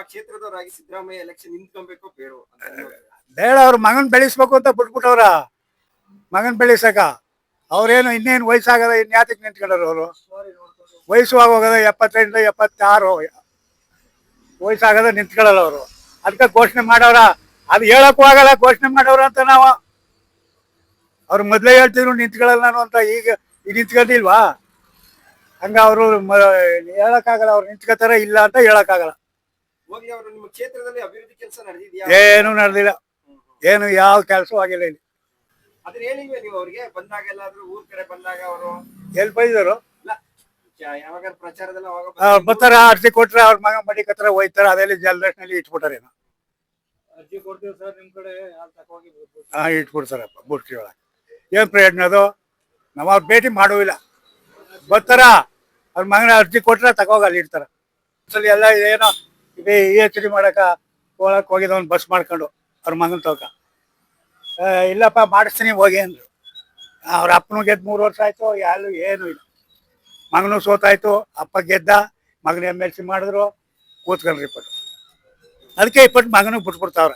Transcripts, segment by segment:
ಕ್ಷೇತ್ರದವರಾಗಿ Siddaramaiah election ನಿಂತ್ಕೊಬೇಕು ಬೇಡೋ ಅಂತ ಬೇಡ, ಅವ್ರ ಮಗನ್ ಬೆಳೆಸ್ಬೇಕು ಅಂತ ಬಿಟ್ಬಿಟ್ಟವ್ರ. ಮಗನ್ ಬೆಳೆಸಕ ಅವ್ರೇನು ಇನ್ನೇನು ವಯಸ್ಸಾಗದ ಇನ್ಯಾತಕ್ಕೆ ನಿಂತ್ಕೊಂಡ್ರು ಅವರು. ವಯಸ್ಸು ಆಗೋಗದ 75 76 ವಯಸ್ಸಾಗದ ನಿಂತ್ಕೊಳ್ಳಲ್ಲ ಅವರು. ಅದಕ್ಕೆ ಘೋಷಣೆ ಮಾಡವ್ರ. ಅದು ಹೇಳಕ್ಕೂ ಆಗಲ್ಲ ಘೋಷಣೆ ಮಾಡವ್ರ ಅಂತ ನಾವು. ಅವ್ರು ಮೊದ್ಲೇ ಹೇಳ್ತಿದ್ರು ನಿಂತ್ಕೊಳ್ಳಲ್ಲ ನಾನು ಅಂತ. ಈಗ ನಿಂತ್ಕೊಂಡಿಲ್ವಾ? ಹಂಗ ಅವರು ಹೇಳಕ್ಕಾಗಲ್ಲ. ಅವ್ರು ನಿಂತ್ಕೋತಾರ ಇಲ್ಲ ಅಂತ ಹೇಳಕ್ಕಾಗಲ್ಲ. ಹೋಗ್ಲಿ, ಅವರು ನಿಮ್ಮ ಕ್ಷೇತ್ರದಲ್ಲಿ ಅಭಿವೃದ್ಧಿ ಕೆಲಸ ನಡೆದಿದ್ಯಾ? ಏನು ನಡೆದಿಲ್ಲ, ಏನು ಯಾವ ಕೆಲಸ ಆಗಿಲ್ಲ ಇಲ್ಲಿ. ಅದನ್ನ ಹೇಳಿಲ್ವೇ ನೀವು ಅವ್ರಿಗೆ ಬಂದಾಗ? ಎಲ್ಲಾದ್ರೂ ಊರ್ ಕಡೆ ಬಂದಾಗ ಅವರು ಎಲ್ಲಿ ಬೈದರು? ಯಾವಾಗ ಪ್ರಚಾರದಲ್ಲಿ ಬರ್ತಾರ, ಅರ್ಜಿ ಕೊಟ್ರೆ ಅವ್ರ ಮಗ ಮಡಿಕತ್ರ ಹೋಯ್ತಾರ. ಅದೆಲ್ಲ ಜಲದರ್ಶನಲ್ಲಿ ಇಟ್ಬಿಟ್ಟಾರೇನೋ. ಅರ್ಜಿ ಕೊಡ್ತೀವಿ ಸರ್ ನಿಮ್ ಕಡೆ ಇಟ್ಬಿಡ್ತಾರಪ್ಪ ಬುಟ್ಟಿ ಒಳಗೆ. ಏನ್ ಪ್ರಯೋಜನ ಅದು? ನಾವು ಅವ್ರ ಭೇಟಿ ಮಾಡುವಿಲ್ಲ. ಬರ್ತಾರ, ಅವ್ರ ಮಗನ ಅರ್ಜಿ ಕೊಟ್ರೆ ತಗೋಗ ಅಲ್ಲಿ ಇಡ್ತಾರ. ಎಲ್ಲ ಏನೋ EHD ಮಾಡಕ ಹೋಗಕ್ ಹೋಗಿದ್ದವನ್ ಬಸ್ ಮಾಡ್ಕೊಂಡು ಅವ್ರ ಮಗನ ತಗೋಕ. ಇಲ್ಲಪ್ಪ ಮಾಡಿಸ್ತೀನಿ ಹೋಗಿ ಅಂದ್ರು. ಅವ್ರ ಅಪ್ಪನು ಗೆದ್ದು 3 ವರ್ಷ ಆಯ್ತು, ಯಾರು ಏನು ಇಲ್ಲ. ಮಗನು ಸೋತಾಯ್ತು, ಅಪ್ಪ ಗೆದ್ದ, ಮಗನ MLC ಮಾಡಿದ್ರು, ಕೂತ್ಕೊಂಡ್ರಿ ಇಪ್ಪಟ್ಟು. ಅದಕ್ಕೆ ಇಪ್ಪಟ್ಟು ಮಗನಿಗೆ ಬಿಟ್ಬಿಡ್ತಾವ್ರ.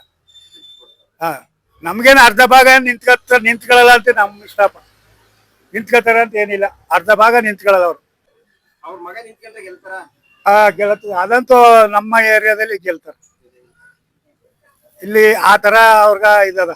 ನಮ್ಗೇನು ಅರ್ಧ ಭಾಗ ನಿಂತ್ಕೊಳ್ಳಲ್ಲ ಅಂತ ನಮ್ಮ ಇಷ್ಟಪ್ಪ. ನಿಂತ್ಕೊತಾರ ಅಂತ ಏನಿಲ್ಲ, ಅರ್ಧ ಭಾಗ ನಿಂತ್ಕೊಳ್ಳಲ್ಲ ಅವ್ರು. ಅವ್ರ ಮಗ ನಿಂತ್ಕೊಂಡ ಗೆಲ್ತಾರ? ಗೆಲ್ತದ. ಅದಂತೂ ನಮ್ಮ ಏರಿಯಾದಲ್ಲಿ ಗೆಲ್ತಾರ. ಇಲ್ಲಿ ಆ ತರ ಅವ್ರಗ ಇದದ.